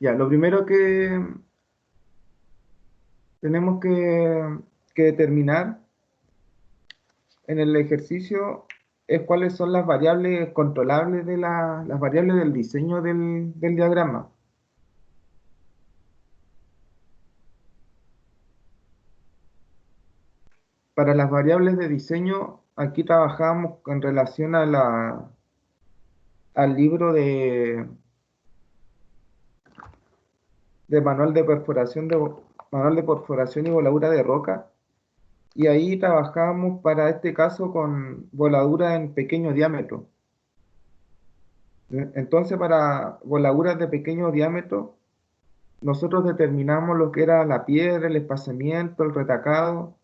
Ya, lo primero que tenemos que determinar en el ejercicio es cuáles son las variables controlables de las variables del diseño del diagrama. Para las variables de diseño, aquí trabajamos en relación a al libro de manual de perforación y voladura de roca. Y ahí trabajamos para este caso con voladura en pequeño diámetro. Entonces, para voladuras de pequeño diámetro, nosotros determinamos lo que era la piedra, el espaciamiento, el retacado.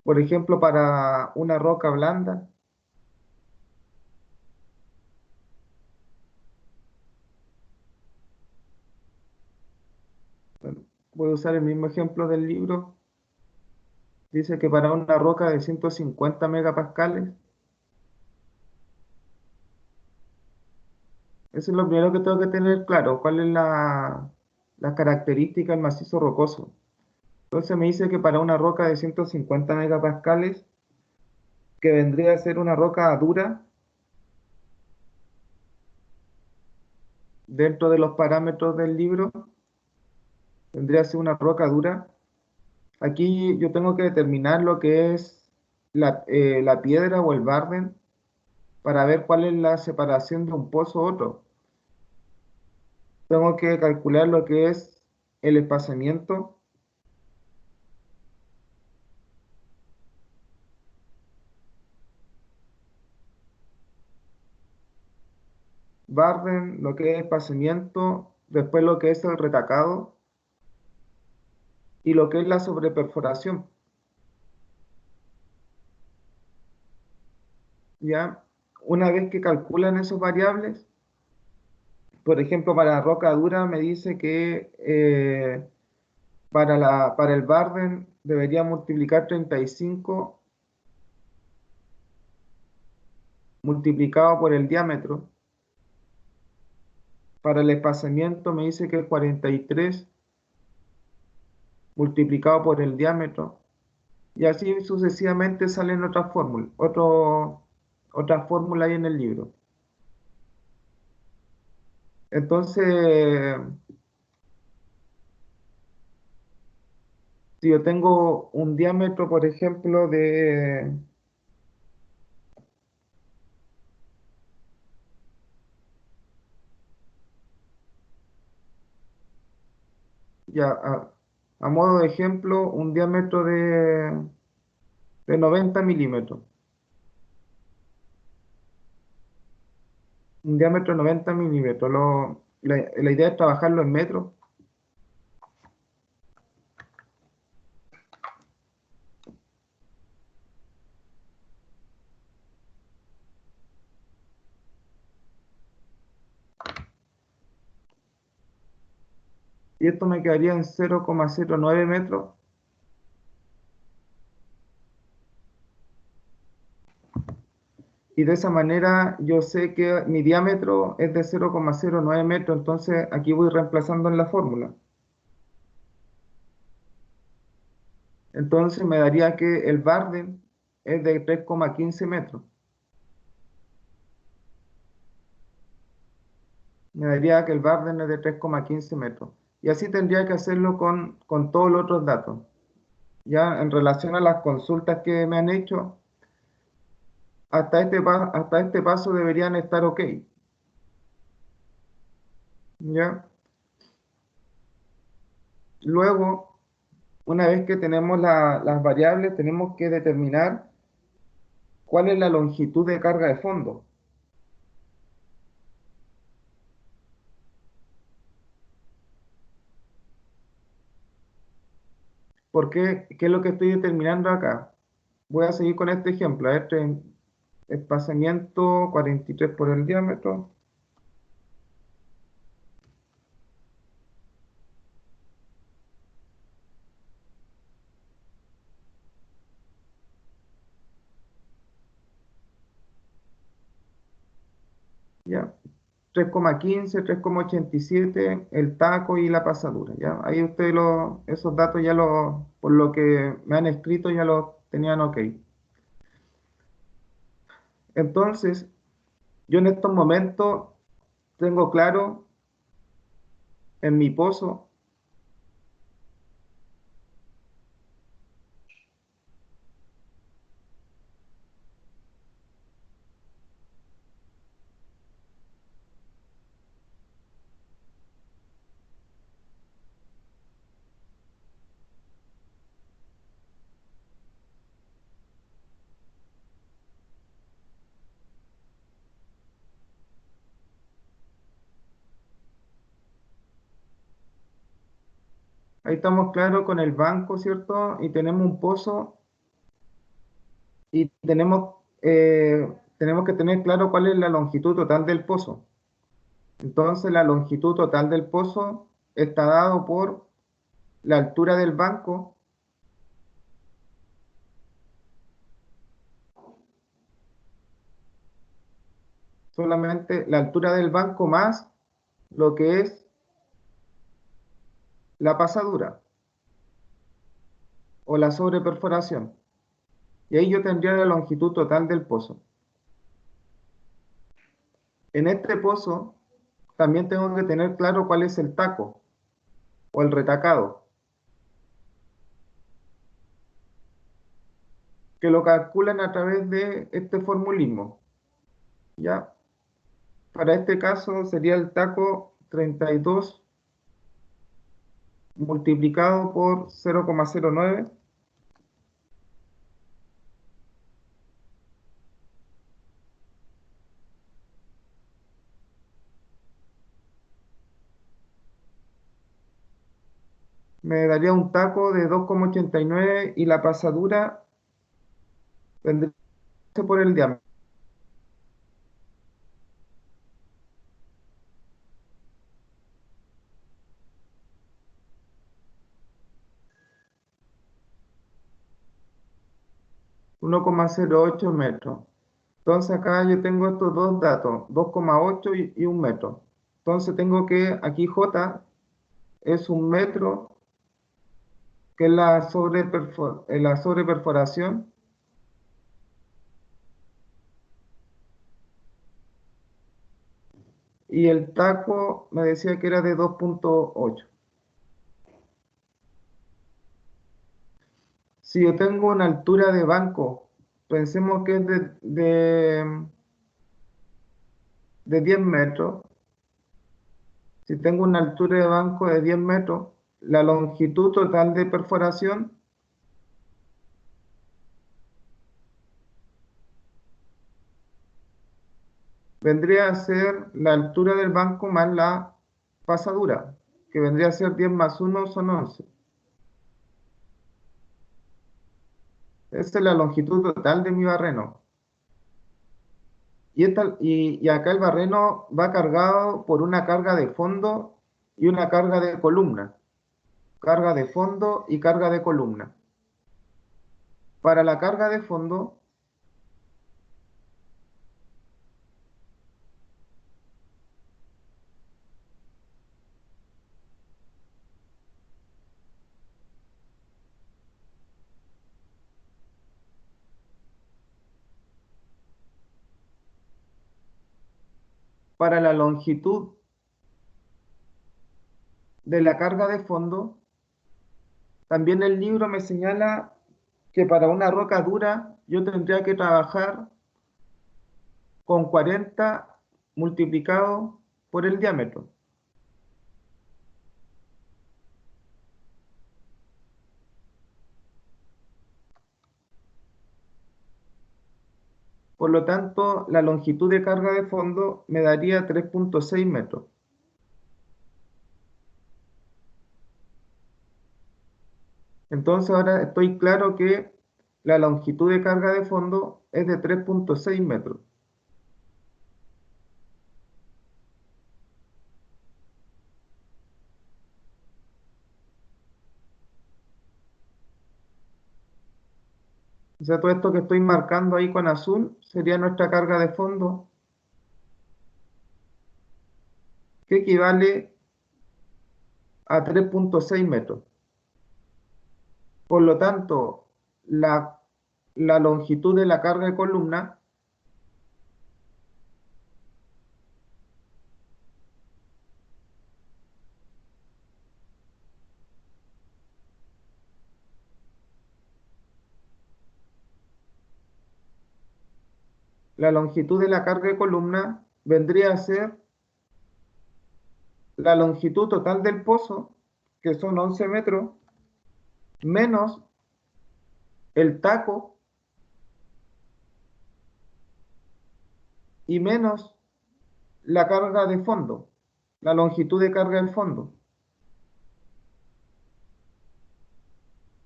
Por ejemplo, para una roca blanda, bueno, voy a usar el mismo ejemplo del libro. Dice que para una roca de 150 megapascales, eso es lo primero que tengo que tener claro, cuál es la característica del macizo rocoso. Entonces me dice que para una roca de 150 megapascales, que vendría a ser una roca dura, dentro de los parámetros del libro, vendría a ser una roca dura. Aquí yo tengo que determinar lo que es la piedra o el barden para ver cuál es la separación de un pozo a otro. Tengo que calcular lo que es el espaciamiento. Barden, lo que es espaciamiento, después lo que es el retacado y lo que es la sobreperforación. ¿Ya? Una vez que calculan esas variables, por ejemplo, para roca dura me dice que para el Barden debería multiplicar 35 multiplicado por el diámetro. Para el espaciamiento me dice que es 43 multiplicado por el diámetro. Y así sucesivamente salen otras fórmulas, otras fórmulas ahí en el libro. Entonces, si yo tengo un diámetro, por ejemplo, ya, a modo de ejemplo, un diámetro de 90 milímetros. Un diámetro de 90 milímetros. La idea es trabajarlo en metros. Y esto me quedaría en 0,09 metros. Y de esa manera yo sé que mi diámetro es de 0,09 metros, entonces aquí voy reemplazando en la fórmula. Entonces me daría que el Barden es de 3,15 metros. Me daría que el Barden es de 3,15 metros. Y así tendría que hacerlo con todos los otros datos. Ya en relación a las consultas que me han hecho, hasta este paso deberían estar ok. ¿Ya? Luego, una vez que tenemos las variables, tenemos que determinar cuál es la longitud de carga de fondo. ¿Por qué? ¿Qué es lo que estoy determinando acá? Voy a seguir con este ejemplo. A ver, espaciamiento 43 por el diámetro. ¿Ya? 3,15, 3,87 el taco y la pasadura, ¿ya? Ahí ustedes esos datos ya por lo que me han escrito ya los tenían ok. Entonces, yo en estos momentos tengo claro en mi pozo, ahí estamos claros con el banco, ¿cierto? Y tenemos un pozo y tenemos que tener claro cuál es la longitud total del pozo. Entonces, la longitud total del pozo está dado por la altura del banco, solamente la altura del banco más lo que es la pasadura o la sobreperforación. Y ahí yo tendría la longitud total del pozo. En este pozo también tengo que tener claro cuál es el taco o el retacado, que lo calculan a través de este formulismo. ¿Ya? Para este caso sería el taco 32 multiplicado por 0,09, me daría un taco de 2,89 y la pasadura vendría por el diámetro, 1,08 metros. Entonces acá yo tengo estos dos datos, 2,8 y 1 metro. Entonces tengo que, aquí J es 1 metro, que es la sobreperforación, y el taco me decía que era de 2,8. Si yo tengo una altura de banco, pensemos que es de 10 metros. Si tengo una altura de banco de 10 metros, la longitud total de perforación vendría a ser la altura del banco más la pasadura, que vendría a ser 10 más 1 son 11. Esa es la longitud total de mi barreno. Y acá el barreno va cargado por una carga de fondo y una carga de columna. Carga de fondo y carga de columna. Para la carga de fondo, para la longitud de la carga de fondo, también el libro me señala que para una roca dura yo tendría que trabajar con 40 multiplicado por el diámetro. Por lo tanto, la longitud de carga de fondo me daría 3,6 metros. Entonces ahora estoy claro que la longitud de carga de fondo es de 3,6 metros. O sea, todo esto que estoy marcando ahí con azul sería nuestra carga de fondo. que equivale a 3,6 metros. Por lo tanto, la longitud de la carga de columna vendría a ser la longitud total del pozo, que son 11 metros, menos el taco y menos la carga de fondo, la longitud de carga del fondo.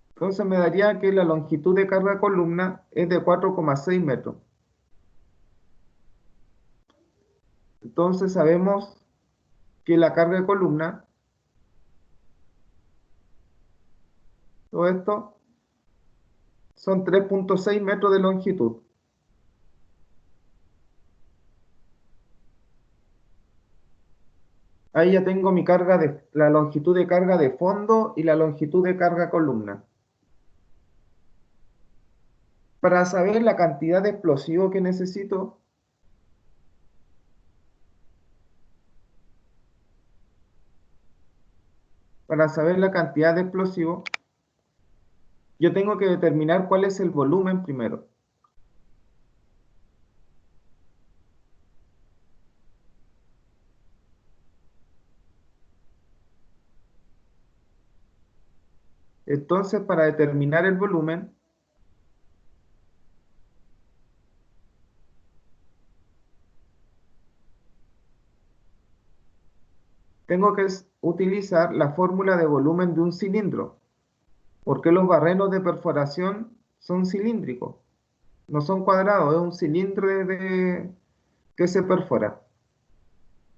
Entonces me daría que la longitud de carga columna es de 4,6 metros. Entonces sabemos que la carga de columna, todo esto, son 3,6 metros de longitud. Ahí ya tengo la longitud de carga de fondo y la longitud de carga columna. Para saber la cantidad de explosivo que necesito, yo tengo que determinar cuál es el volumen primero. Entonces, para determinar el volumen, tengo que utilizar la fórmula de volumen de un cilindro, porque los barrenos de perforación son cilíndricos, no son cuadrados, es un cilindro que se perfora.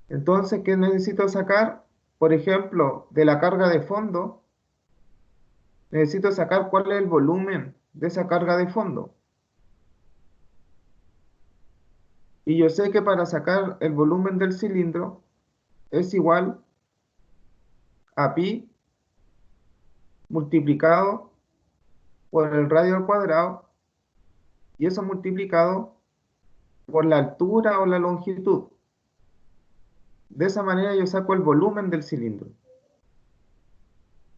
Entonces, ¿qué necesito sacar? Por ejemplo, de la carga de fondo, necesito sacar cuál es el volumen de esa carga de fondo. Y yo sé que para sacar el volumen del cilindro es igual a pi multiplicado por el radio al cuadrado, y eso multiplicado por la altura o la longitud. De esa manera yo saco el volumen del cilindro.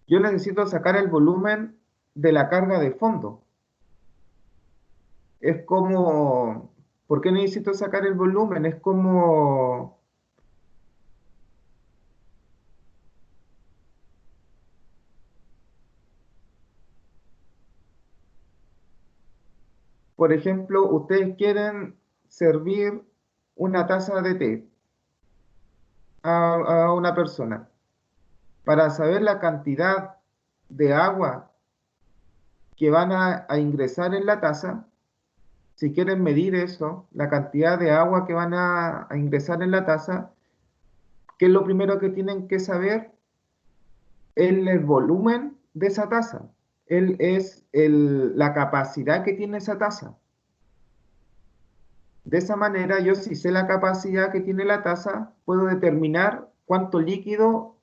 Yo necesito sacar el volumen de la carga de fondo. Es como, ¿por qué necesito sacar el volumen? Es como, por ejemplo, ustedes quieren servir una taza de té a una persona. Para saber la cantidad de agua que van a ingresar en la taza, si quieren medir eso, la cantidad de agua que van a ingresar en la taza, ¿qué es lo primero que tienen que saber? El volumen de esa taza. La capacidad que tiene esa taza. De esa manera, yo si sé la capacidad que tiene la taza, puedo determinar cuánto líquido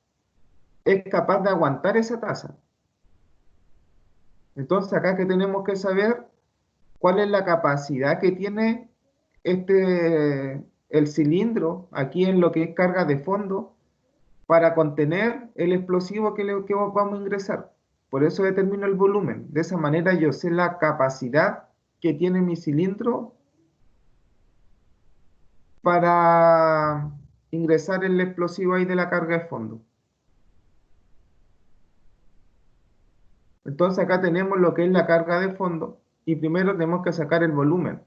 es capaz de aguantar esa taza. Entonces, acá que tenemos que saber cuál es la capacidad que tiene el cilindro, aquí en lo que es carga de fondo, para contener el explosivo que vamos a ingresar. Por eso determino el volumen. De esa manera yo sé la capacidad que tiene mi cilindro para ingresar el explosivo ahí de la carga de fondo. Entonces acá tenemos lo que es la carga de fondo y primero tenemos que sacar el volumen.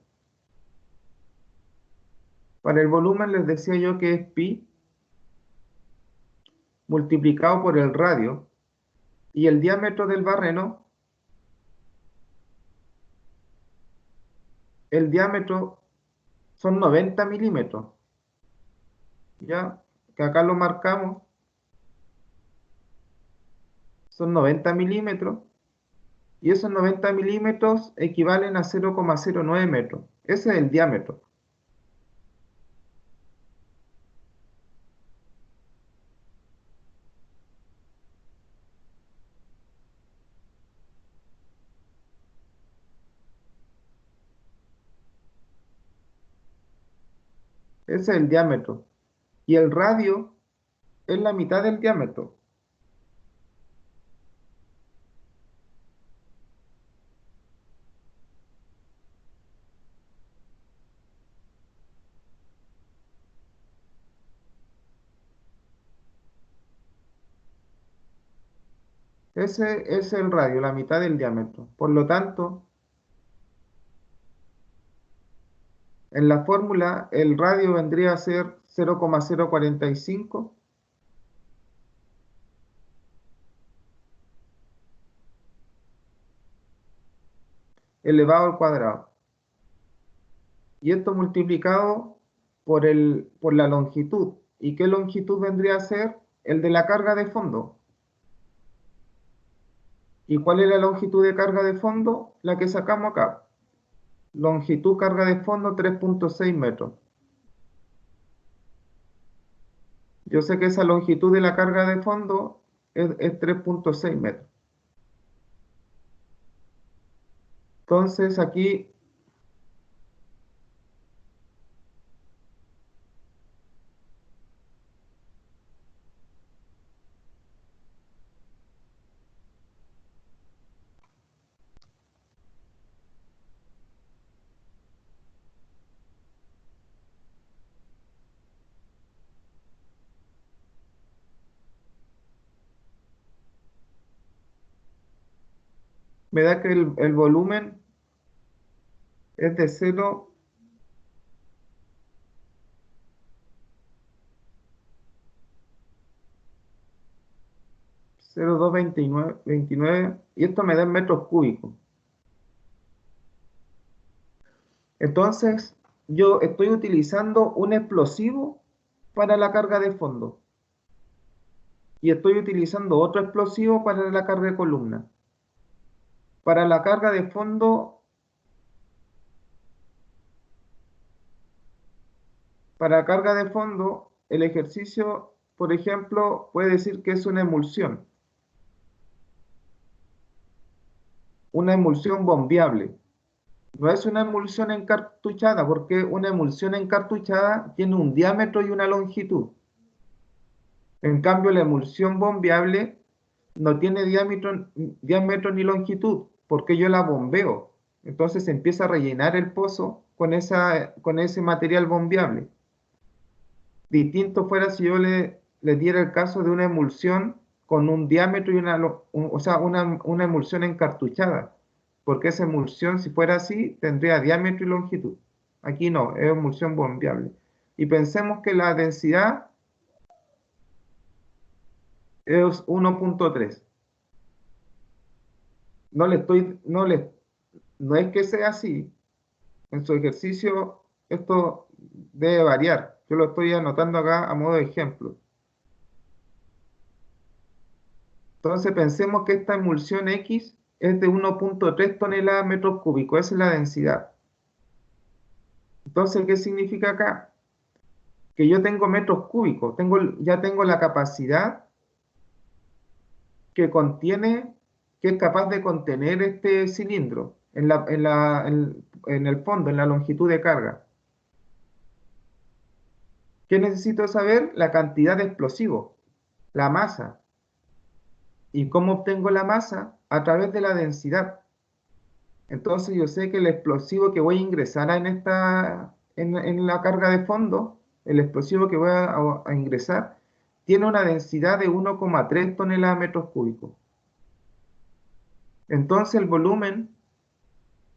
Para el volumen les decía yo que es pi multiplicado por el radio y el diámetro del barreno, el diámetro son 90 milímetros. Ya, que acá lo marcamos, son 90 milímetros y esos 90 milímetros equivalen a 0,09 metros. Ese es el diámetro. Ese es el diámetro. Y el radio es la mitad del diámetro. Ese es el radio, la mitad del diámetro. Por lo tanto, en la fórmula, el radio vendría a ser 0,045 elevado al cuadrado. Y esto multiplicado por la longitud. ¿Y qué longitud vendría a ser? El de la carga de fondo. ¿Y cuál es la longitud de carga de fondo? La que sacamos acá. Longitud carga de fondo 3,6 metros. Yo sé que esa longitud de la carga de fondo es 3,6 metros. Entonces aquí me da que el volumen es de 0,0229 y esto me da en metros cúbicos. Entonces, yo estoy utilizando un explosivo para la carga de fondo y estoy utilizando otro explosivo para la carga de columna. Para la carga de fondo, para carga de fondo, el ejercicio, por ejemplo, puede decir que es una emulsión bombeable. No es una emulsión encartuchada, porque una emulsión encartuchada tiene un diámetro y una longitud. En cambio, la emulsión bombeable no tiene diámetro ni longitud, porque yo la bombeo. Entonces se empieza a rellenar el pozo con ese material bombeable. Distinto fuera si yo le diera el caso de una emulsión con un diámetro y o sea, una emulsión encartuchada, porque esa emulsión, si fuera así, tendría diámetro y longitud. Aquí no, es emulsión bombeable. Y pensemos que la densidad es 1,3. No le estoy, no le, no es que sea así. En su ejercicio esto debe variar. Yo lo estoy anotando acá a modo de ejemplo. Entonces pensemos que esta emulsión X es de 1,3 toneladas metros cúbicos. Esa es la densidad. Entonces, ¿qué significa acá? Que yo tengo metros cúbicos. Ya tengo la capacidad que contiene, que es capaz de contener este cilindro en el fondo, en la longitud de carga. ¿Qué necesito saber? La cantidad de explosivo, la masa. ¿Y cómo obtengo la masa? A través de la densidad. Entonces yo sé que el explosivo que voy a ingresar en la carga de fondo, el explosivo que voy a ingresar, tiene una densidad de 1,3 toneladas metros cúbicos. Entonces el volumen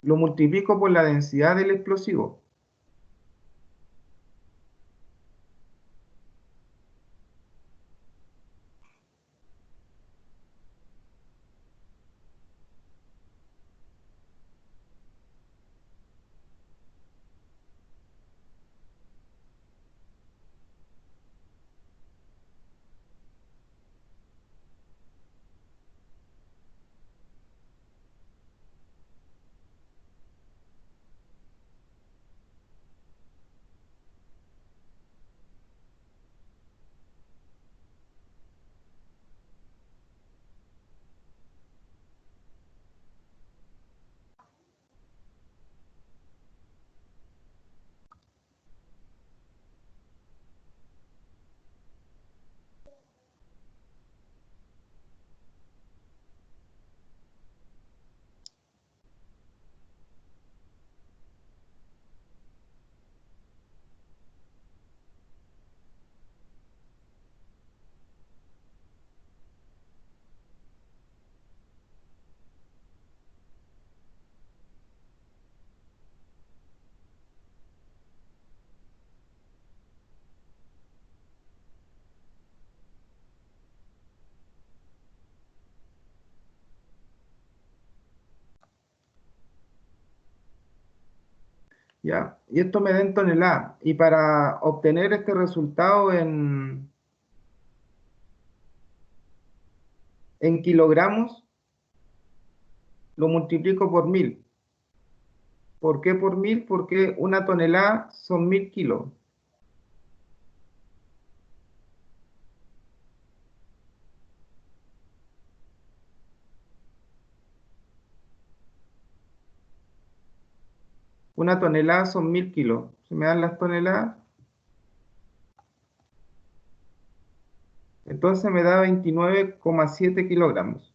lo multiplico por la densidad del explosivo. ¿ya? Y esto me da en toneladas. Y para obtener este resultado en kilogramos, lo multiplico por 1000. ¿Por qué por 1000? Porque una tonelada son 1000 kilos. Una tonelada son 1000 kilos. Se me dan las toneladas. Entonces me da 29,7 kilogramos.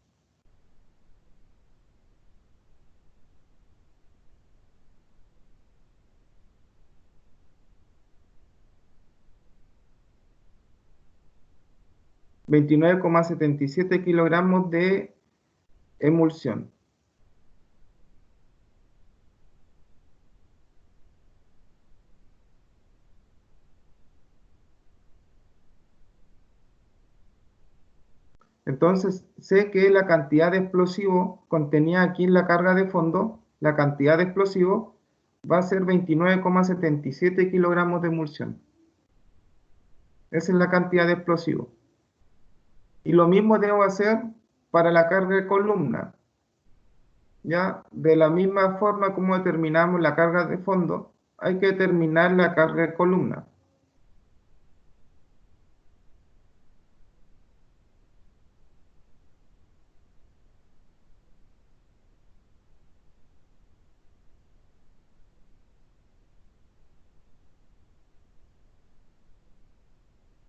29,77 kilogramos de emulsión. Entonces sé que la cantidad de explosivo contenida aquí en la carga de fondo, la cantidad de explosivo, va a ser 29,77 kilogramos de emulsión. Esa es la cantidad de explosivo. Y lo mismo debo hacer para la carga de columna. ¿Ya? De la misma forma como determinamos la carga de fondo, hay que determinar la carga de columna.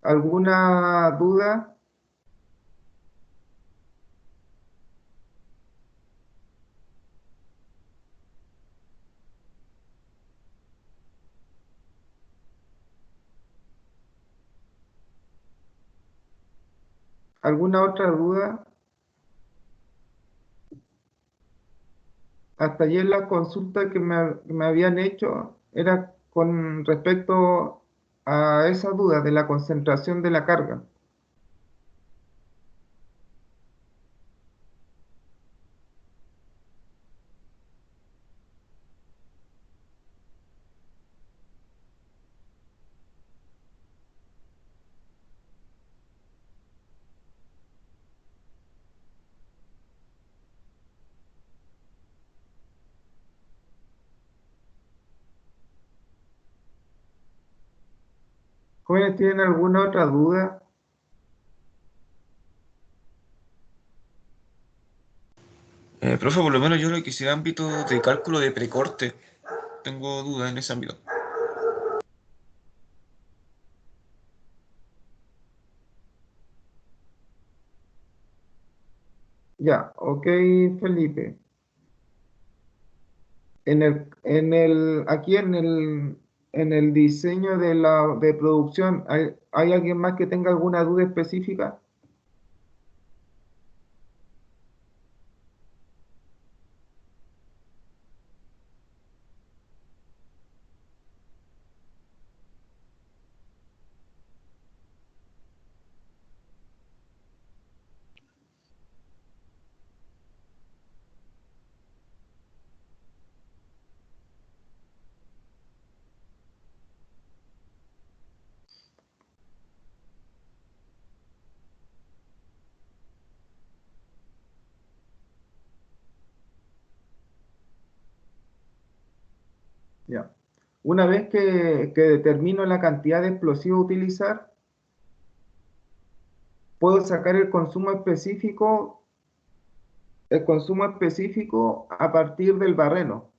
¿Alguna duda? ¿Alguna otra duda? Hasta ayer la consulta que me habían hecho era con respecto a esa duda de la concentración de la carga. ¿Jóvenes tienen alguna otra duda? Profe, por lo menos yo lo que sea ámbito de cálculo de precorte, tengo dudas en ese ámbito. Ya, ok, Felipe. Aquí en el diseño de producción, ¿hay alguien más que tenga alguna duda específica? Ya. Una vez que determino la cantidad de explosivo a utilizar, puedo sacar el consumo específico a partir del barreno.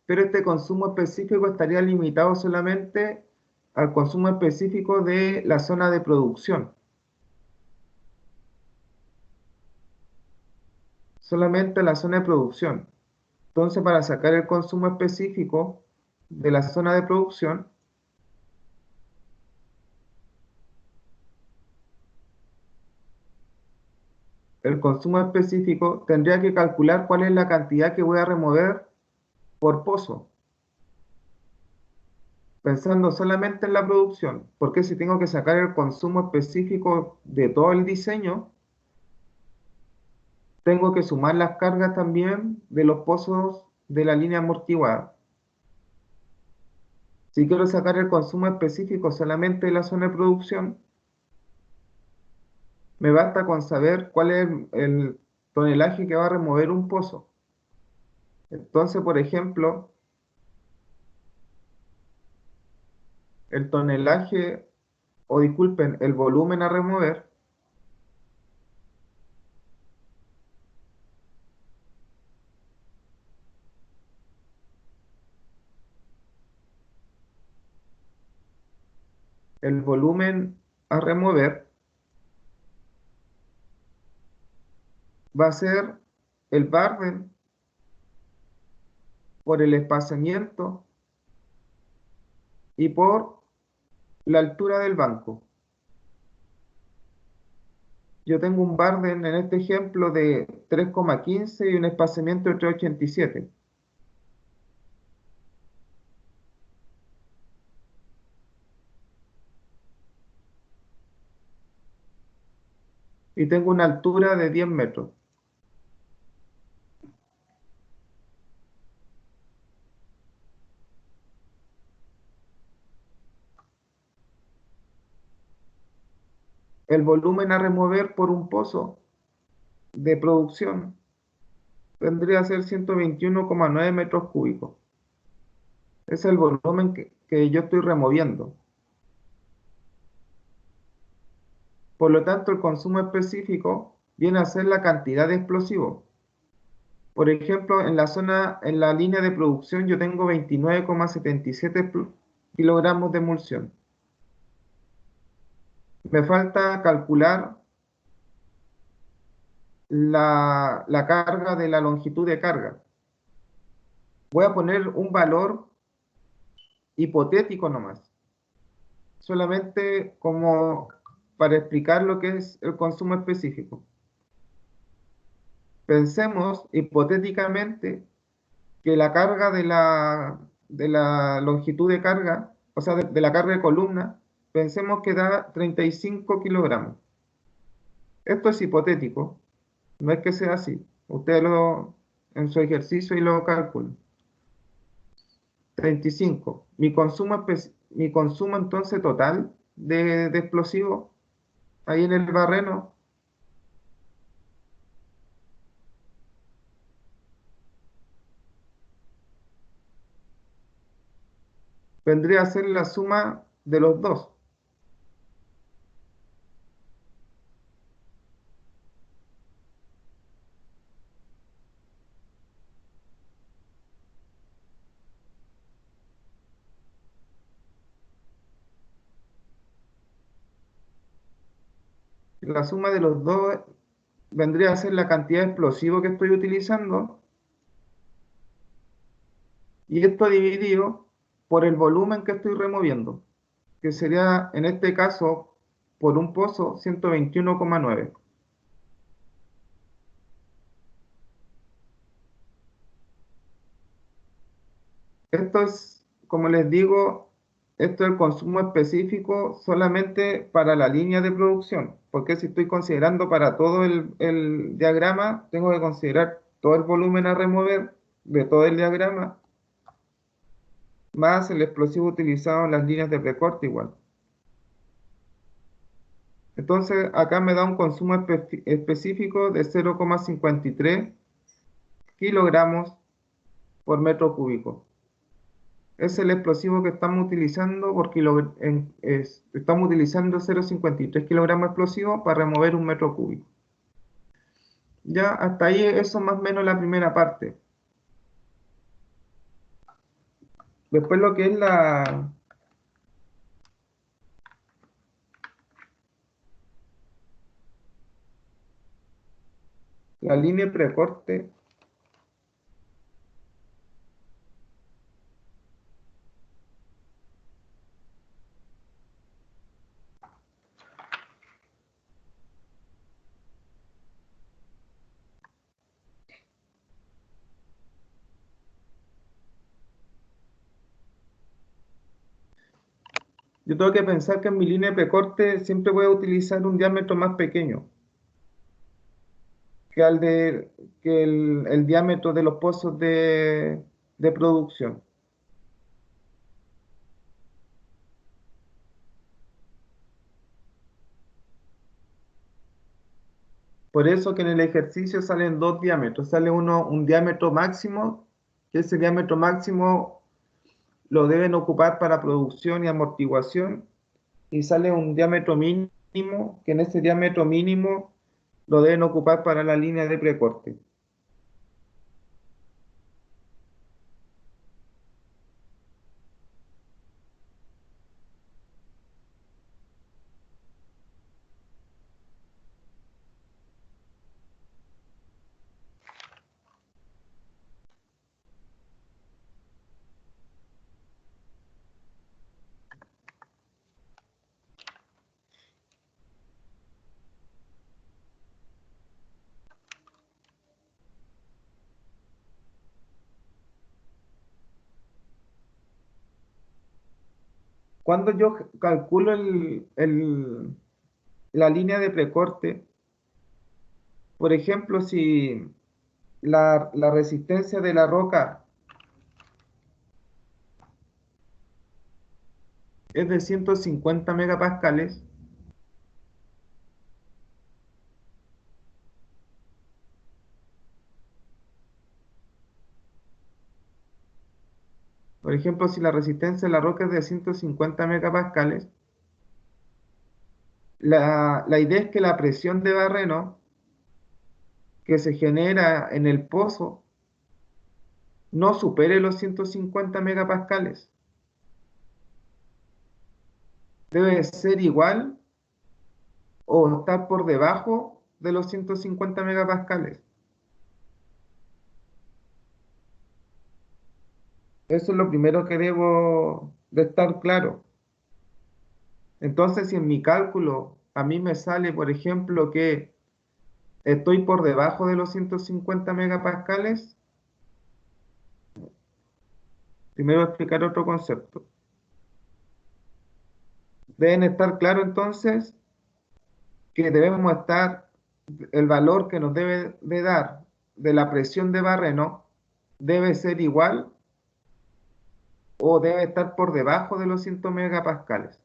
Pero este consumo específico estaría limitado solamente al consumo específico de la zona de producción. Solamente la zona de producción. Entonces, para sacar el consumo específico de la zona de producción, el consumo específico tendría que calcular cuál es la cantidad que voy a remover por pozo, pensando solamente en la producción, porque si tengo que sacar el consumo específico de todo el diseño, tengo que sumar las cargas también de los pozos de la línea amortiguada. Si quiero sacar el consumo específico solamente de la zona de producción, me basta con saber cuál es el tonelaje que va a remover un pozo. Entonces, por ejemplo, el tonelaje, o disculpen, el volumen a remover, el volumen a remover va a ser el barren por el espaciamiento y por la altura del banco. Yo tengo un barden en este ejemplo de 3,15 y un espaciamiento de 3,87. Y tengo una altura de 10 metros. El volumen a remover por un pozo de producción vendría a ser 121,9 metros cúbicos. Ese es el volumen que yo estoy removiendo. Por lo tanto, el consumo específico viene a ser la cantidad de explosivos. Por ejemplo, en la línea de producción yo tengo 29,77 kilogramos de emulsión. Me falta calcular la carga de la longitud de carga. Voy a poner un valor hipotético nomás, solamente como para explicar lo que es el consumo específico. Pensemos hipotéticamente que la carga de la longitud de carga, o sea, de la carga de columna, pensemos que da 35 kilogramos. Esto es hipotético, no es que sea así. Ustedes en su ejercicio y lo calculan. 35. Mi consumo entonces total de explosivos ahí en el barreno vendría a ser la suma de los dos. La suma de los dos vendría a ser la cantidad de explosivo que estoy utilizando y esto dividido por el volumen que estoy removiendo, que sería en este caso por un pozo 121,9. Esto es, como les digo, esto es el consumo específico solamente para la línea de producción, porque si estoy considerando para todo el diagrama, tengo que considerar todo el volumen a remover de todo el diagrama, más el explosivo utilizado en las líneas de precorte igual. Entonces, acá me da un consumo específico de 0,53 kilogramos por metro cúbico. Es el explosivo que estamos utilizando porque estamos utilizando 0,53 kilogramos de explosivo para remover un metro cúbico. Ya hasta ahí eso más o menos la primera parte. Después lo que es la línea de precorte. Yo tengo que pensar que en mi línea de precorte siempre voy a utilizar un diámetro más pequeño. que, al de, que el diámetro de los pozos de producción. Por eso que en el ejercicio salen dos diámetros. Sale uno, un diámetro máximo, que ese diámetro máximo lo deben ocupar para producción y amortiguación, y sale un diámetro mínimo, que en ese diámetro mínimo lo deben ocupar para la línea de precorte. Cuando yo calculo la línea de precorte, por ejemplo, si la resistencia de la roca es de 150 megapascales, por ejemplo, si la resistencia de la roca es de 150 megapascales, la idea es que la presión de barreno que se genera en el pozo no supere los 150 megapascales. Debe ser igual o estar por debajo de los 150 megapascales. Eso es lo primero que debo de estar claro. Entonces, si en mi cálculo a mí me sale, por ejemplo, que estoy por debajo de los 150 megapascales, primero voy a explicar otro concepto. Deben estar claro entonces que debemos estar, el valor que nos debe de dar de la presión de barreno debe ser igual o debe estar por debajo de los 100 megapascales.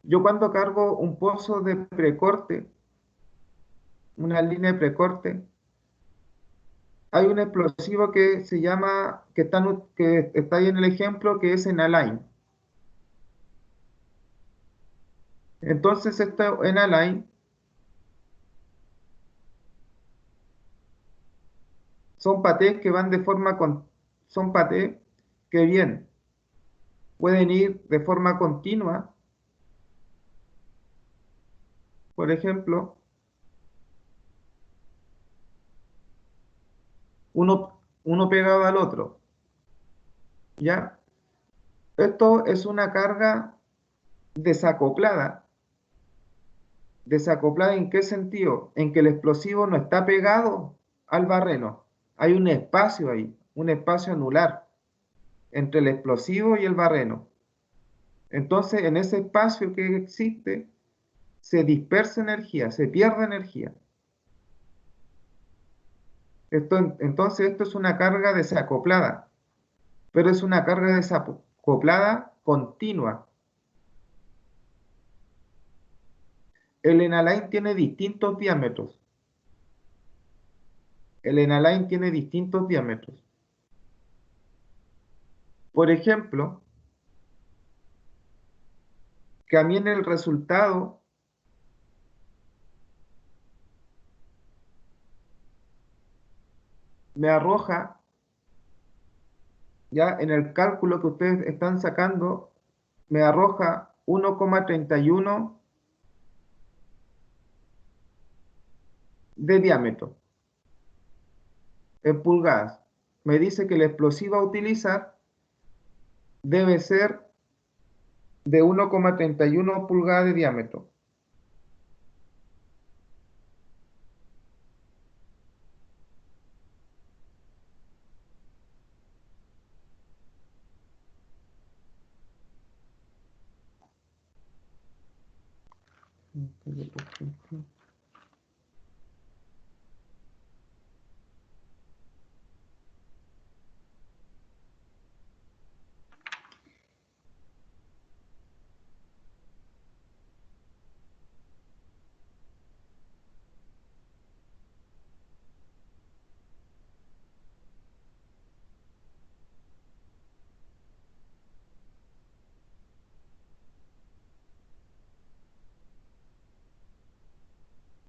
Yo cuando cargo un pozo de precorte, una línea de precorte, hay un explosivo que se llama, que está ahí en el ejemplo, que es Enaline. Entonces, esto Enaline son patés que van de forma son patés que bien pueden ir de forma continua, por ejemplo, uno pegado al otro, ¿ya? Esto es una carga desacoplada. ¿Desacoplada en qué sentido? En que el explosivo no está pegado al barreno. Hay un espacio ahí, un espacio anular entre el explosivo y el barreno. Entonces, en ese espacio que existe, se dispersa energía, se pierde energía. Entonces, esto es una carga desacoplada, pero es una carga desacoplada continua. El Enaline tiene distintos diámetros. El Enaline tiene distintos diámetros. Por ejemplo, que a mí en el resultado me arroja, ya en el cálculo que ustedes están sacando, me arroja 1,31 de diámetro en pulgadas. Me dice que el explosivo a utilizar debe ser de 1,31 pulgadas de diámetro.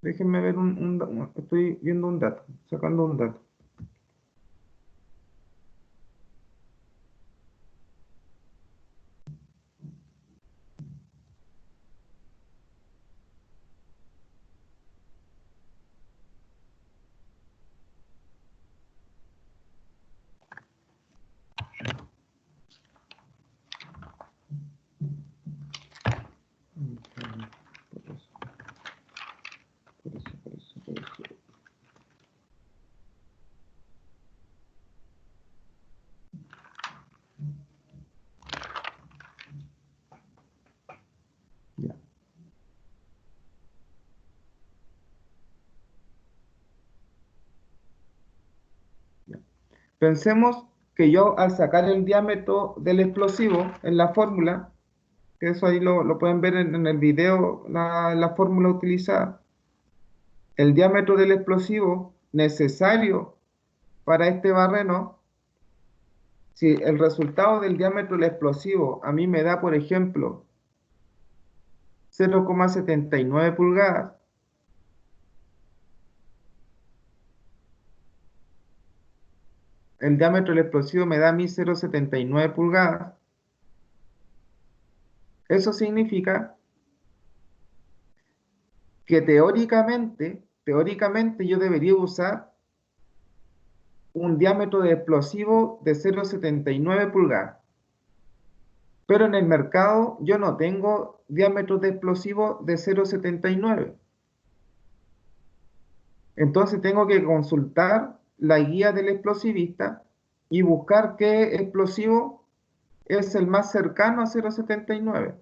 Déjenme ver estoy viendo un dato, sacando un dato. Por eso. Ya. Ya. Pensemos que yo al sacar el diámetro del explosivo en la fórmula, que eso ahí lo pueden ver en el video, la fórmula utilizada, el diámetro del explosivo necesario para este barreno, si el resultado del diámetro del explosivo a mí me da, por ejemplo, 0,79 pulgadas, el diámetro del explosivo me da a mí 0,79 pulgadas, eso significa que teóricamente yo debería usar un diámetro de explosivo de 0,79 pulgadas. Pero en el mercado yo no tengo diámetros de explosivo de 0,79. Entonces tengo que consultar la guía del explosivista y buscar qué explosivo es el más cercano a 0,79.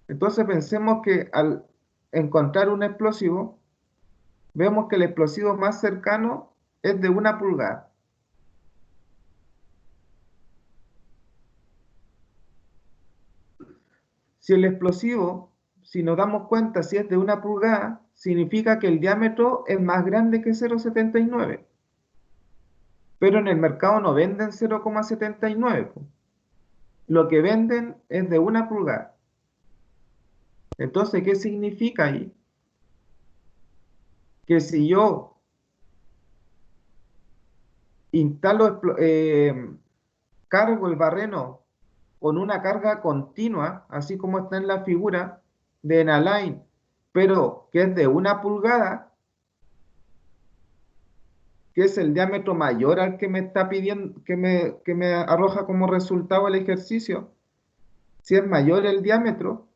Entonces pensemos que al encontrar un explosivo, vemos que el explosivo más cercano es de 1 pulgada. Si el explosivo, si nos damos cuenta si es de 1 pulgada, significa que el diámetro es más grande que 0,79. Pero en el mercado no venden 0,79. Lo que venden es de 1 pulgada. Entonces, ¿qué significa ahí? Que si yo instalo, cargo el barreno con una carga continua, así como está en la figura de Enaline, pero que es de 1 pulgada, que es el diámetro mayor al que me está pidiendo, que me arroja como resultado el ejercicio, si es mayor el diámetro,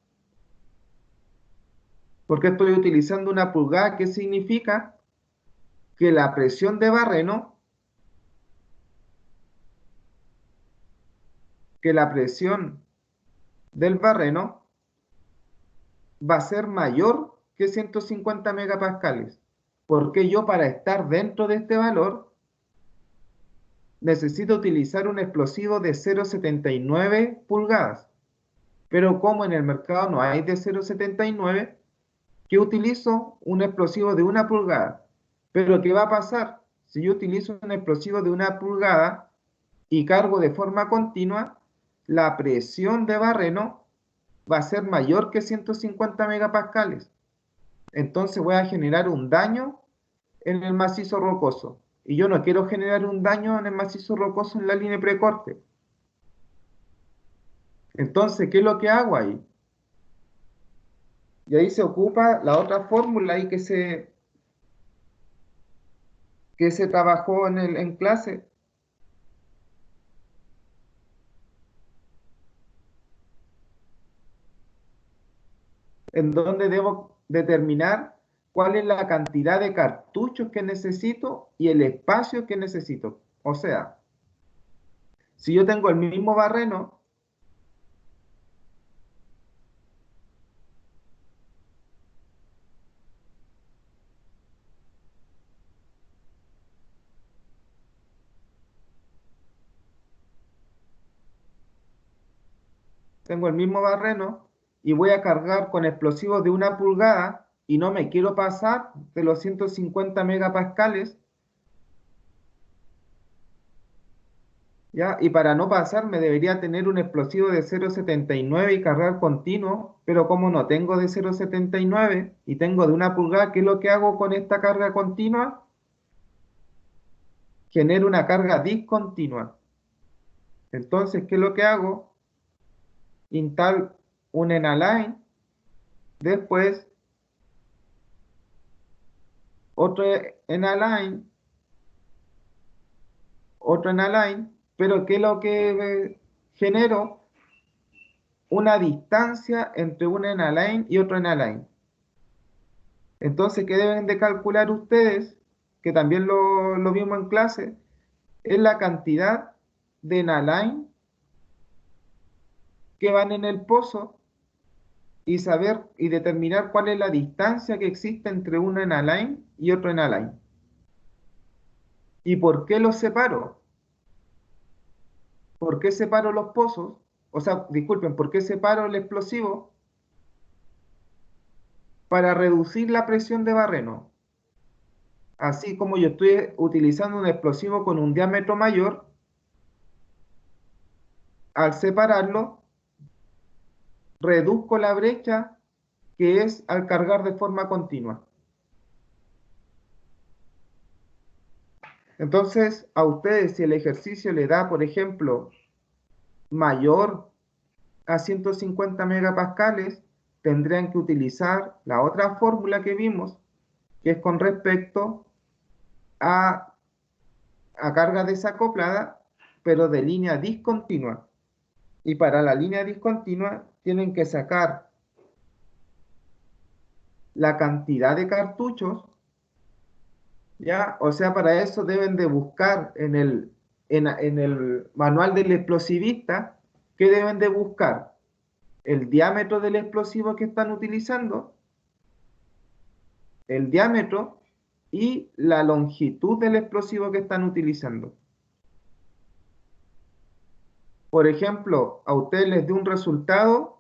porque estoy utilizando 1 pulgada, ¿qué significa? Que la presión de barreno, que la presión del barreno va a ser mayor que 150 megapascales, porque yo para estar dentro de este valor necesito utilizar un explosivo de 0,79 pulgadas, pero como en el mercado no hay de 0,79, yo utilizo un explosivo de 1 pulgada. Pero ¿qué va a pasar? Si yo utilizo un explosivo de 1 pulgada y cargo de forma continua, la presión de barreno va a ser mayor que 150 megapascales. Entonces voy a generar un daño en el macizo rocoso. Y yo no quiero generar un daño en el macizo rocoso en la línea de precorte. Entonces, ¿qué es lo que hago ahí? Y ahí se ocupa la otra fórmula ahí que se trabajó en clase, en donde debo determinar cuál es la cantidad de cartuchos que necesito y el espacio que necesito. O sea, si yo tengo el mismo barreno, y voy a cargar con explosivos de 1 pulgada y no me quiero pasar de los 150 megapascales, ¿ya? Y para no pasarme debería tener un explosivo de 0,79 y cargar continuo, pero como no tengo de 0,79 y tengo de 1 pulgada, ¿qué es lo que hago con esta carga continua? Genero una carga discontinua. Entonces, ¿qué es lo que hago? Instalo un Enalign, después otro Enalign, otro Enalign, pero ¿qué es lo que genero? Una distancia entre un Enalign y otro Enalign. Entonces, ¿qué deben de calcular ustedes? Que también lo vimos en clase, es la cantidad de Enalign que van en el pozo y saber y determinar cuál es la distancia que existe entre un Enalign y otro Enalign. ¿Y por qué los separo? ¿Por qué separo los pozos? O sea, disculpen, ¿por qué separo el explosivo? Para reducir la presión de barreno. Así como yo estoy utilizando un explosivo con un diámetro mayor, al separarlo, reduzco la brecha que es al cargar de forma continua. Entonces, a ustedes, si el ejercicio le da, por ejemplo, mayor a 150 megapascales, tendrían que utilizar la otra fórmula que vimos, que es con respecto a, carga desacoplada, pero de línea discontinua. Y para la línea discontinua tienen que sacar la cantidad de cartuchos, ¿ya? O sea, para eso deben de buscar en el manual del explosivista, ¿qué deben de buscar? El diámetro del explosivo que están utilizando, el diámetro y la longitud del explosivo que están utilizando. Por ejemplo, a ustedes les dio un resultado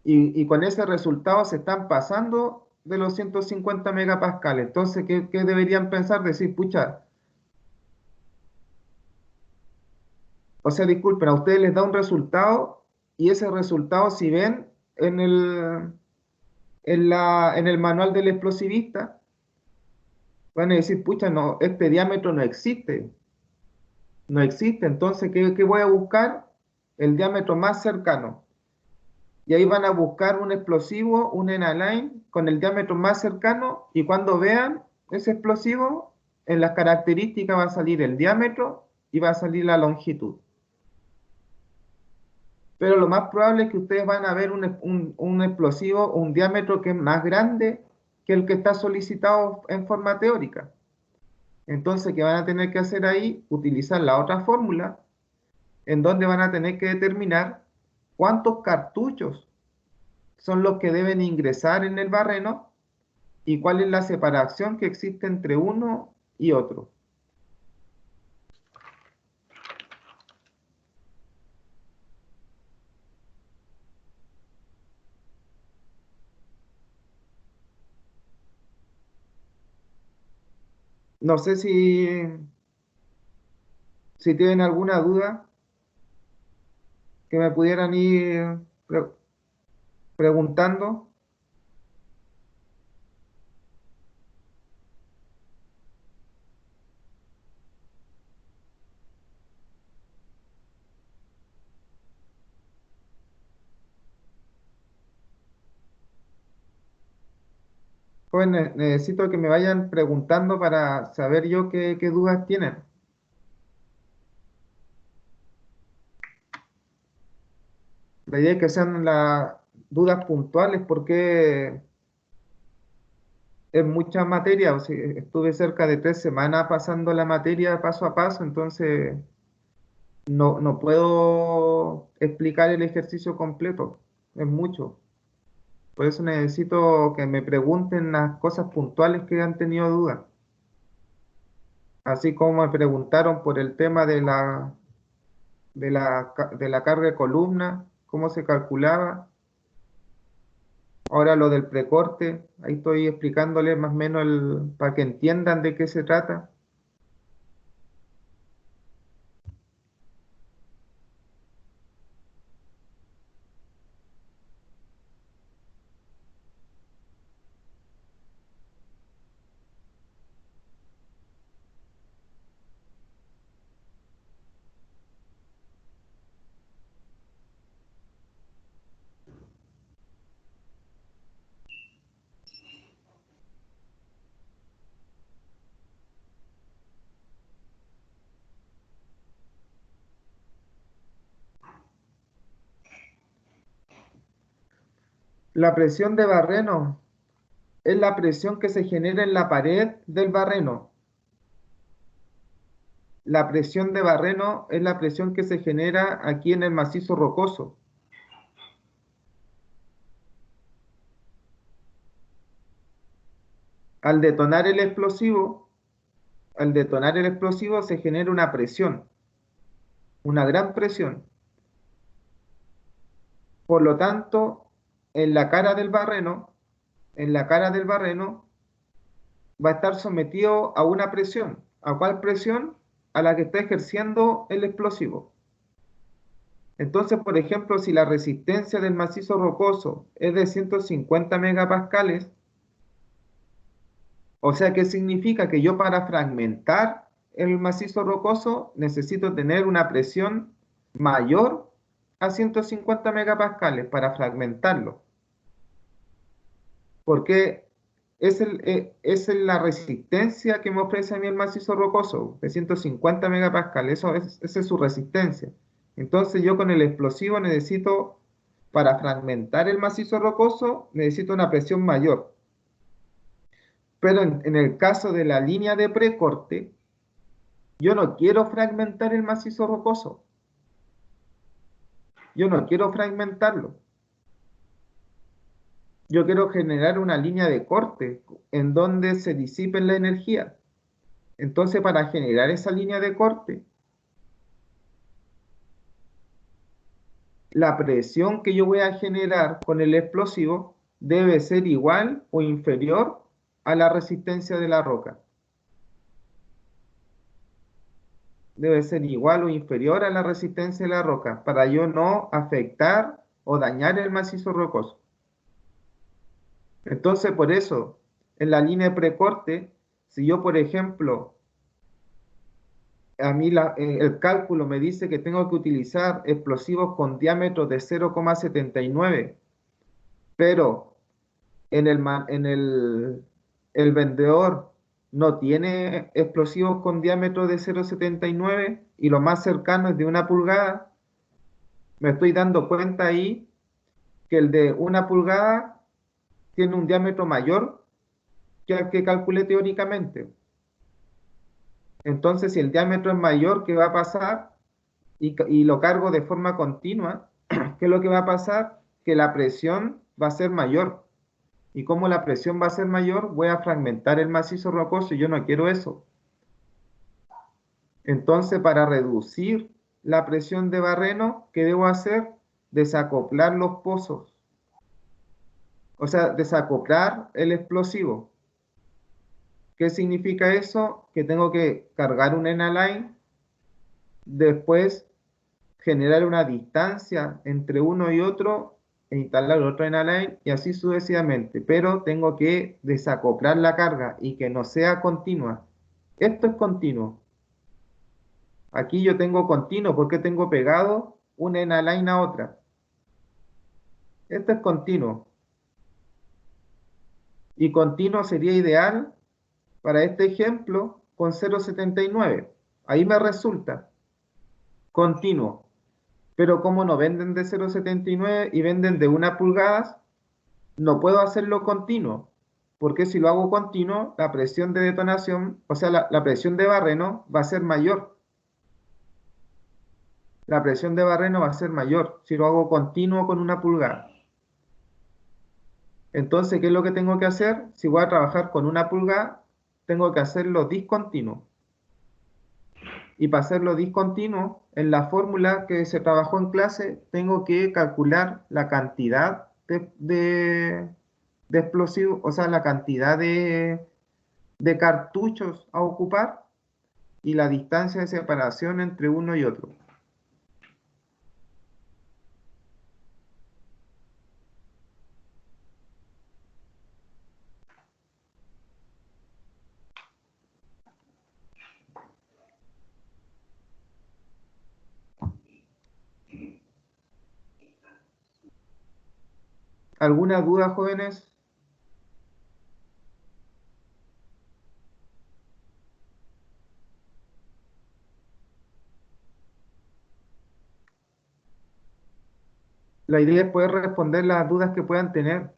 y con ese resultado se están pasando de los 150 megapascales. Entonces, ¿qué deberían pensar? Decir, pucha, o sea, disculpen, a ustedes les da un resultado y ese resultado, si ven en el manual del explosivista, van a decir, pucha, no, este diámetro no existe, no existe. Entonces, ¿qué voy a buscar? El diámetro más cercano. Y ahí van a buscar un explosivo, un Enalign, con el diámetro más cercano, y cuando vean ese explosivo, en las características va a salir el diámetro y va a salir la longitud. Pero lo más probable es que ustedes van a ver un explosivo, un diámetro que es más grande que el que está solicitado en forma teórica. Entonces, ¿qué van a tener que hacer ahí? Utilizar la otra fórmula, en donde van a tener que determinar cuántos cartuchos son los que deben ingresar en el barreno y cuál es la separación que existe entre uno y otro. No sé si tienen alguna duda que me pudieran ir preguntando. Jóvenes, necesito que me vayan preguntando para saber yo qué dudas tienen. La idea es que sean dudas puntuales porque es mucha materia. O sea, estuve cerca de 3 semanas pasando la materia paso a paso, entonces no puedo explicar el ejercicio completo, es mucho. Por eso necesito que me pregunten las cosas puntuales que han tenido dudas. Así como me preguntaron por el tema de la carga de columna, cómo se calculaba. Ahora lo del precorte, ahí estoy explicándole más o menos para que entiendan de qué se trata. La presión de barreno es la presión que se genera en la pared del barreno. La presión de barreno es la presión que se genera aquí en el macizo rocoso. Al detonar el explosivo, al detonar el explosivo se genera una presión, una gran presión. Por lo tanto, en la cara del barreno, en la cara del barreno va a estar sometido a una presión. ¿A cuál presión? A la que está ejerciendo el explosivo. Entonces, por ejemplo, si la resistencia del macizo rocoso es de 150 megapascales, o sea, ¿qué significa? Que yo para fragmentar el macizo rocoso necesito tener una presión mayor a 150 megapascales para fragmentarlo. Porque es la resistencia que me ofrece a mí el macizo rocoso, de 150 megapascales, esa es su resistencia. Entonces yo con el explosivo necesito, para fragmentar el macizo rocoso, necesito una presión mayor. Pero en el caso de la línea de precorte, yo no quiero fragmentar el macizo rocoso. Yo no quiero fragmentarlo. Yo quiero generar una línea de corte en donde se disipe la energía. Entonces, para generar esa línea de corte, la presión que yo voy a generar con el explosivo debe ser igual o inferior a la resistencia de la roca. Debe ser igual o inferior a la resistencia de la roca para yo no afectar o dañar el macizo rocoso. Entonces, por eso, en la línea de precorte, si yo, por ejemplo, a mí el cálculo me dice que tengo que utilizar explosivos con diámetro de 0,79, pero el vendedor no tiene explosivos con diámetro de 0,79 y lo más cercano es de 1 pulgada, me estoy dando cuenta ahí que el de 1 pulgada tiene un diámetro mayor que el que calculé teóricamente. Entonces, si el diámetro es mayor, ¿qué va a pasar? Y lo cargo de forma continua, ¿qué es lo que va a pasar? Que la presión va a ser mayor. Y como la presión va a ser mayor, voy a fragmentar el macizo rocoso y yo no quiero eso. Entonces, para reducir la presión de barreno, ¿qué debo hacer? Desacoplar los pozos. O sea, desacoplar el explosivo. ¿Qué significa eso? Que tengo que cargar un Enaline, después generar una distancia entre uno y otro e instalar otro Enaline y así sucesivamente. Pero tengo que desacoplar la carga y que no sea continua. Esto es continuo. Aquí yo tengo continuo porque tengo pegado una Enaline a otra. Esto es continuo. Y continuo sería ideal para este ejemplo con 0,79. Ahí me resulta continuo. Pero como no venden de 0,79 y venden de 1 pulgada, no puedo hacerlo continuo, porque si lo hago continuo, la presión de detonación, o sea, la presión de barreno va a ser mayor. La presión de barreno va a ser mayor si lo hago continuo con 1 pulgada. Entonces, ¿qué es lo que tengo que hacer? Si voy a trabajar con 1 pulgada, tengo que hacerlo discontinuo. Y para hacerlo discontinuo, en la fórmula que se trabajó en clase, tengo que calcular la cantidad de explosivos, o sea, la cantidad de cartuchos a ocupar y la distancia de separación entre uno y otro. ¿Alguna duda, jóvenes? La idea es poder responder las dudas que puedan tener.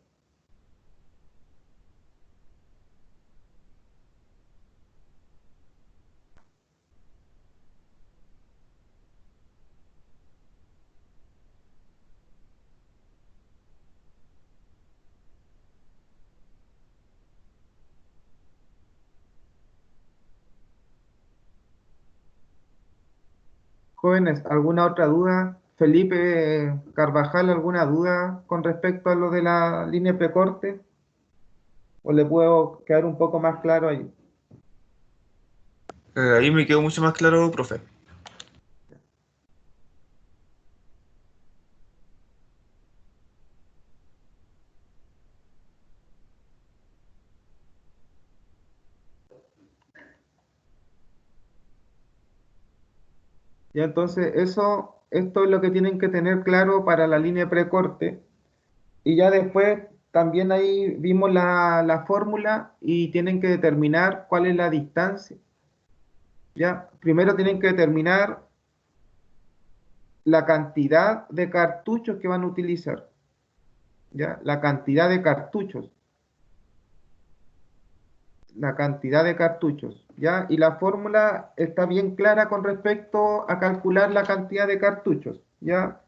Jóvenes, ¿alguna otra duda? Felipe Carvajal, ¿alguna duda con respecto a lo de la línea de precorte? ¿O le puedo quedar un poco más claro ahí? Ahí me quedó mucho más claro, profe. Ya, entonces, esto es lo que tienen que tener claro para la línea de precorte. Y ya después también ahí vimos la fórmula y tienen que determinar cuál es la distancia. Ya, primero tienen que determinar la cantidad de cartuchos que van a utilizar. Ya, la cantidad de cartuchos. La cantidad de cartuchos. Ya, y la fórmula está bien clara con respecto a calcular la cantidad de cartuchos. Ya,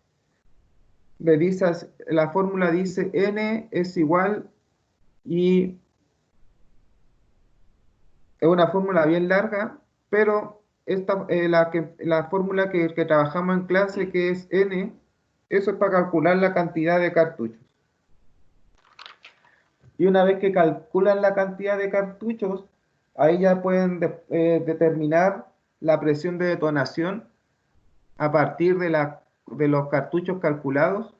la fórmula dice n es igual y es una fórmula bien larga, pero la fórmula que trabajamos en clase, que es n, eso es para calcular la cantidad de cartuchos. Y una vez que calculan la cantidad de cartuchos, ahí ya pueden determinar la presión de detonación a partir de los cartuchos calculados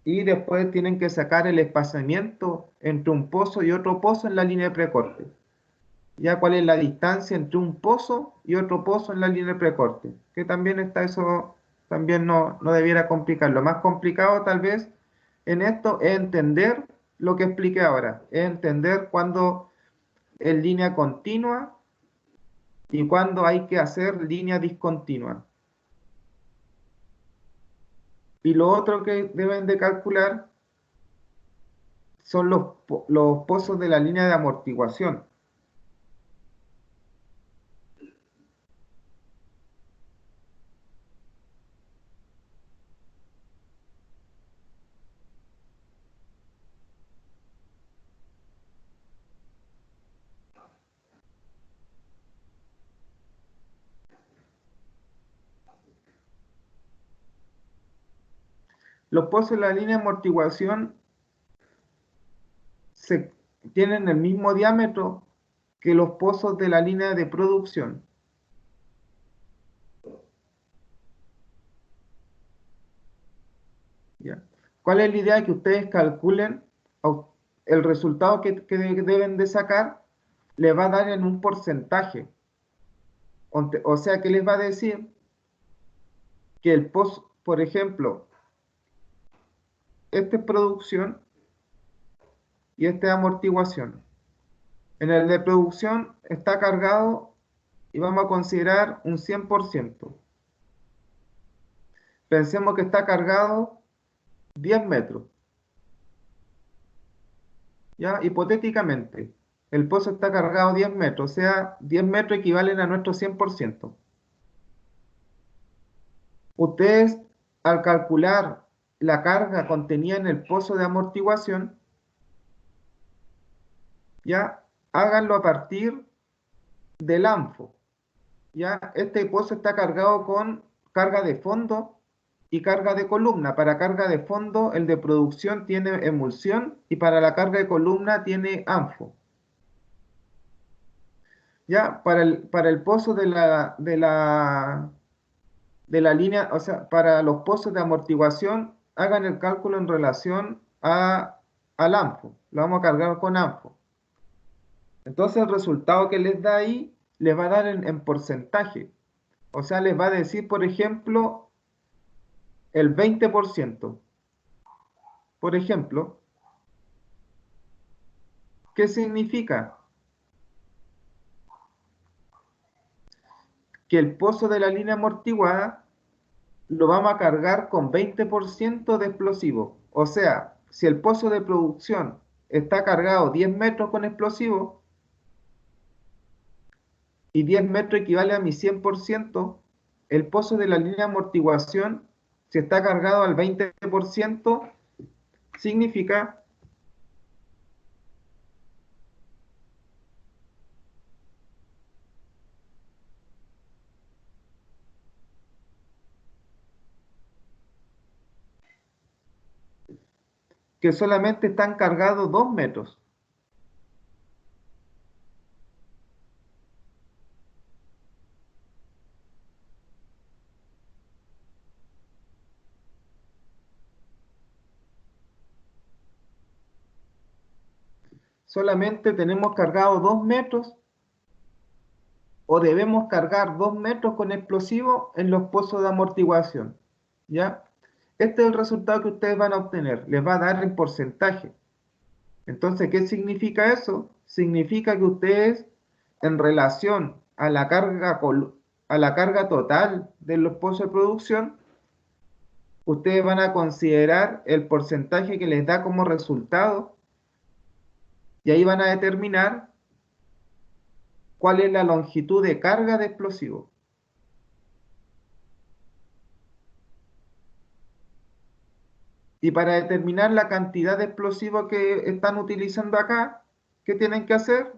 y después tienen que sacar el espaciamiento entre un pozo y otro pozo en la línea de precorte. Ya cuál es la distancia entre un pozo y otro pozo en la línea de precorte, que también está eso, también no debiera complicar. Lo más complicado tal vez en esto es entender lo que expliqué ahora, es entender cuándo es línea continua y cuándo hay que hacer línea discontinua. Y lo otro que deben de calcular son los pozos de la línea de amortiguación. Los pozos de la línea de amortiguación se, tienen el mismo diámetro que los pozos de la línea de producción. ¿Ya? ¿Cuál es la idea? Que ustedes calculen el resultado que deben de sacar, les va a dar en un porcentaje. O sea, que les va a decir que el pozo, por ejemplo, este es producción y este es amortiguación. En el de producción está cargado y vamos a considerar un 100%. Pensemos que está cargado 10 metros. ¿Ya? Hipotéticamente, el pozo está cargado 10 metros, o sea, 10 metros equivalen a nuestro 100%. Ustedes, al calcular la carga contenida en el pozo de amortiguación, ya háganlo a partir del ANFO. Ya este pozo está cargado con carga de fondo y carga de columna. Para carga de fondo, el de producción tiene emulsión y para la carga de columna tiene ANFO. Ya para el pozo de la línea, o sea, para los pozos de amortiguación, hagan el cálculo en relación al ANFO. Lo vamos a cargar con ANFO. Entonces el resultado que les da ahí, les va a dar en porcentaje. O sea, les va a decir, por ejemplo, el 20%. Por ejemplo, ¿qué significa? Que el pozo de la línea amortiguada lo vamos a cargar con 20% de explosivo. O sea, si el pozo de producción está cargado 10 metros con explosivo y 10 metros equivale a mi 100%, el pozo de la línea de amortiguación, si está cargado al 20%, significa que solamente están cargados 2 metros. Solamente tenemos cargado 2 metros o debemos cargar 2 metros con explosivo en los pozos de amortiguación. ¿Ya? Este es el resultado que ustedes van a obtener. Les va a dar en porcentaje. Entonces, ¿qué significa eso? Significa que ustedes, en relación a la carga total de los pozos de producción, ustedes van a considerar el porcentaje que les da como resultado y ahí van a determinar cuál es la longitud de carga de explosivo. Y para determinar la cantidad de explosivo que están utilizando acá, ¿qué tienen que hacer?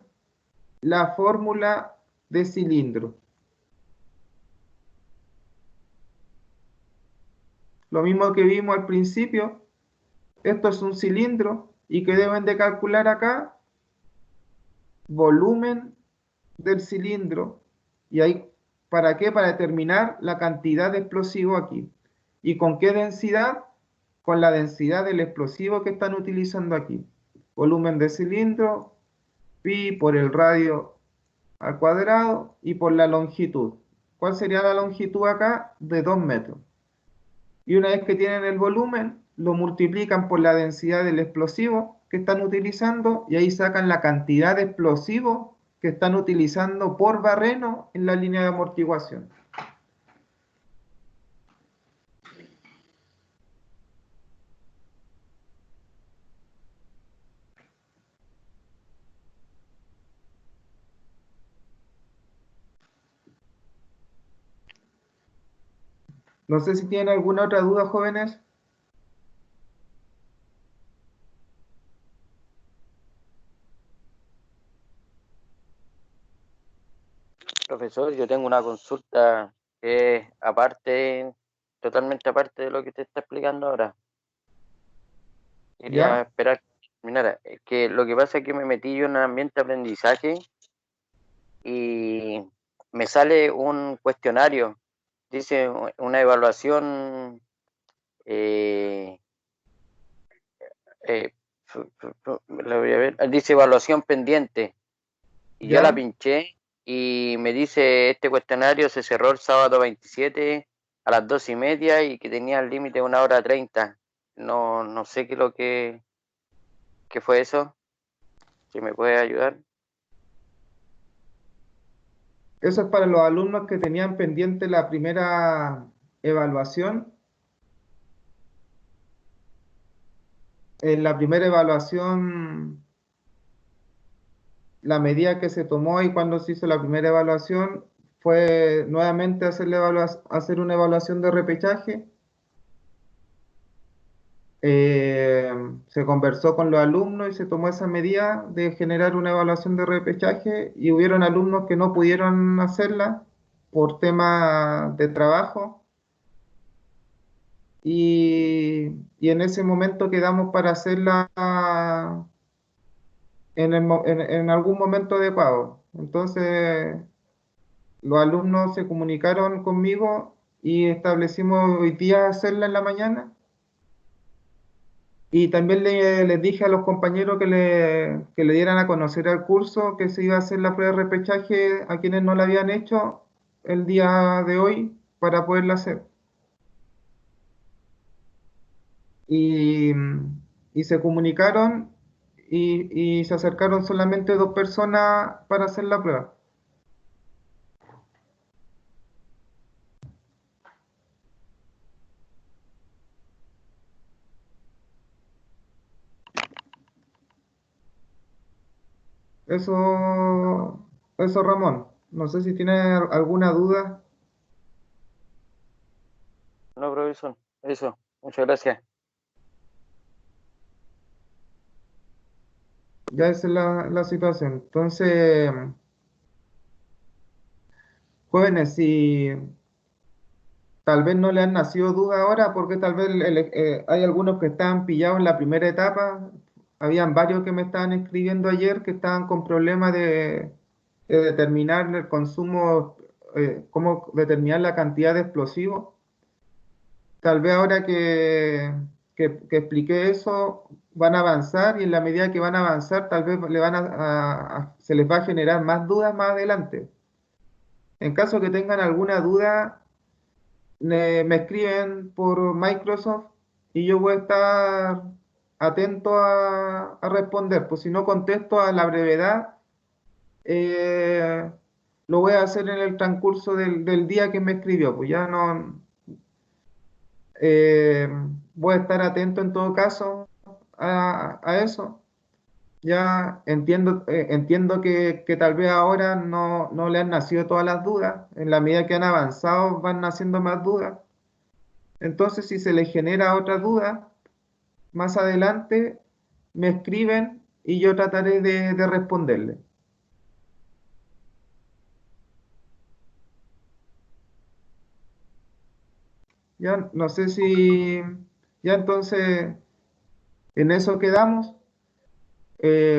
La fórmula de cilindro. Lo mismo que vimos al principio, esto es un cilindro y que deben de calcular acá, volumen del cilindro. Y ahí, ¿para qué? Para determinar la cantidad de explosivo aquí. ¿Y con qué densidad? Con la densidad del explosivo que están utilizando aquí. Volumen de cilindro, pi por el radio al cuadrado y por la longitud. ¿Cuál sería la longitud acá? De 2 metros. Y una vez que tienen el volumen, lo multiplican por la densidad del explosivo que están utilizando y ahí sacan la cantidad de explosivo que están utilizando por barreno en la línea de amortiguación. No sé si tienen alguna otra duda, jóvenes. Profesor, yo tengo una consulta que es aparte, totalmente aparte de lo que usted está explicando ahora. Quería ¿Ya? esperar que terminara. Es que lo que pasa es que me metí yo en un ambiente de aprendizaje y me sale un cuestionario. Dice una evaluación, eh, eh, la voy a ver, dice evaluación pendiente. Y yo la ¿Ya? pinché y me dice este cuestionario se cerró el sábado 27 a las 2:30 y que tenía el límite de 1 hora 30. No sé qué es lo que fue eso. Si me puede ayudar. Eso es para los alumnos que tenían pendiente la primera evaluación. en la primera evaluación, la medida que se tomó y cuando se hizo la primera evaluación fue nuevamente hacer una evaluación de repechaje. Se conversó con los alumnos y se tomó esa medida de generar una evaluación de repechaje y hubieron alumnos que no pudieron hacerla por tema de trabajo y en ese momento quedamos para hacerla en algún momento adecuado. Entonces los alumnos se comunicaron conmigo y establecimos hoy día hacerla en la mañana. Y también les dije a los compañeros que le dieran a conocer al curso que se iba a hacer la prueba de repechaje a quienes no la habían hecho el día de hoy para poderla hacer. Y, y se comunicaron y se acercaron solamente 2 personas para hacer la prueba. Eso Ramón. No sé si tiene alguna duda. No, profesor, eso, muchas gracias. Ya esa es la situación. Entonces, jóvenes, si tal vez no le han nacido dudas ahora, porque tal vez hay algunos que estaban pillados en la primera etapa. Habían varios que me estaban escribiendo ayer que estaban con problemas de determinar el consumo, cómo determinar la cantidad de explosivos. Tal vez ahora que expliqué eso, van a avanzar y en la medida que van a avanzar, tal vez se les va a generar más dudas más adelante. En caso que tengan alguna duda, me escriben por Microsoft y yo voy a estar atento a responder. Pues si no contesto a la brevedad, eh, lo voy a hacer en el transcurso del día que me escribió. Pues ya no, eh, voy a estar atento en todo caso a eso. Ya entiendo que tal vez ahora no le han nacido todas las dudas. En la medida que han avanzado, van naciendo más dudas. Entonces, si se les genera otra duda, más adelante me escriben y yo trataré de responderle. Ya no sé si ya entonces en eso quedamos.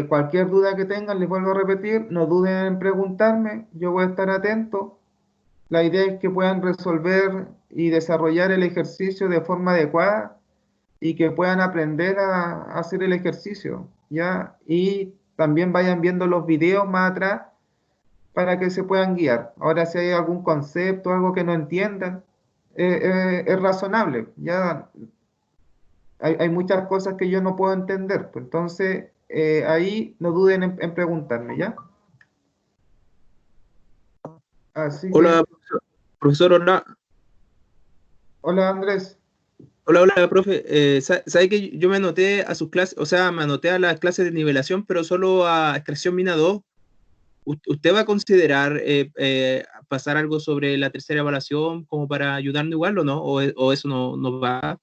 Cualquier duda que tengan, les vuelvo a repetir, no duden en preguntarme, yo voy a estar atento. La idea es que puedan resolver y desarrollar el ejercicio de forma adecuada y que puedan aprender a hacer el ejercicio, ¿ya? Y también vayan viendo los videos más atrás para que se puedan guiar. Ahora, si hay algún concepto, algo que no entiendan, es razonable, ¿ya? Hay muchas cosas que yo no puedo entender, pues entonces ahí no duden en preguntarme, ¿ya? Así que, Hola, profesor, hola. hola Andrés. Hola, hola, profe. ¿Sabe que yo me anoté a sus clases, o sea, me anoté a las clases de nivelación, pero solo a extracción mina 2? ¿Usted va a considerar pasar algo sobre la tercera evaluación como para ayudarnos igual o no? ¿O eso no va?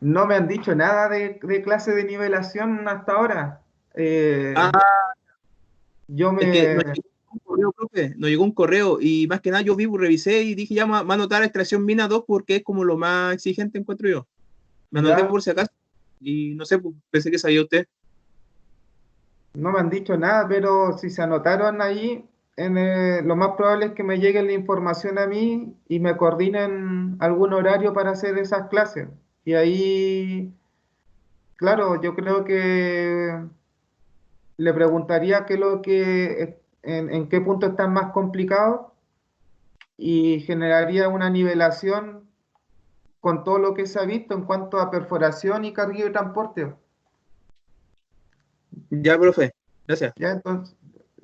No me han dicho nada de clase de nivelación hasta ahora. Ah, Yo es que me... nos llegó un correo, profe, nos llegó un correo y más que nada yo revisé y dije ya me va a anotar a extracción mina 2 porque es como lo más exigente encuentro yo. Me anoté Ya por si acaso y no sé, pues, pensé que sabía usted. no me han dicho nada, pero si se anotaron ahí, lo más probable es que me llegue la información a mí y me coordinen algún horario para hacer esas clases. Y ahí, claro, yo creo que le preguntaría qué es lo en qué punto están más complicados y generaría una nivelación con todo lo que se ha visto en cuanto a perforación y carguillo y transporte. Ya, profe, gracias. Ya, entonces,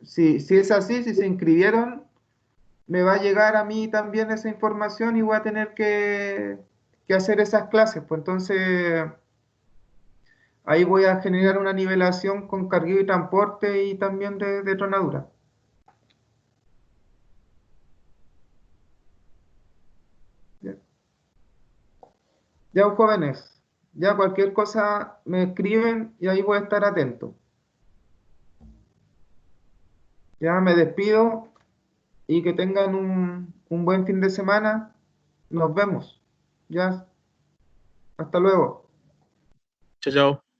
si es así, si se inscribieron, me va a llegar a mí también esa información y voy a tener que hacer esas clases, pues entonces ahí voy a generar una nivelación con cargueo y transporte y también de tronadura. Ya, ya, jóvenes, ya cualquier cosa me escriben y ahí voy a estar atento. Ya me despido y que tengan un buen fin de semana. Nos vemos. Ya, hasta luego. Chao, chao.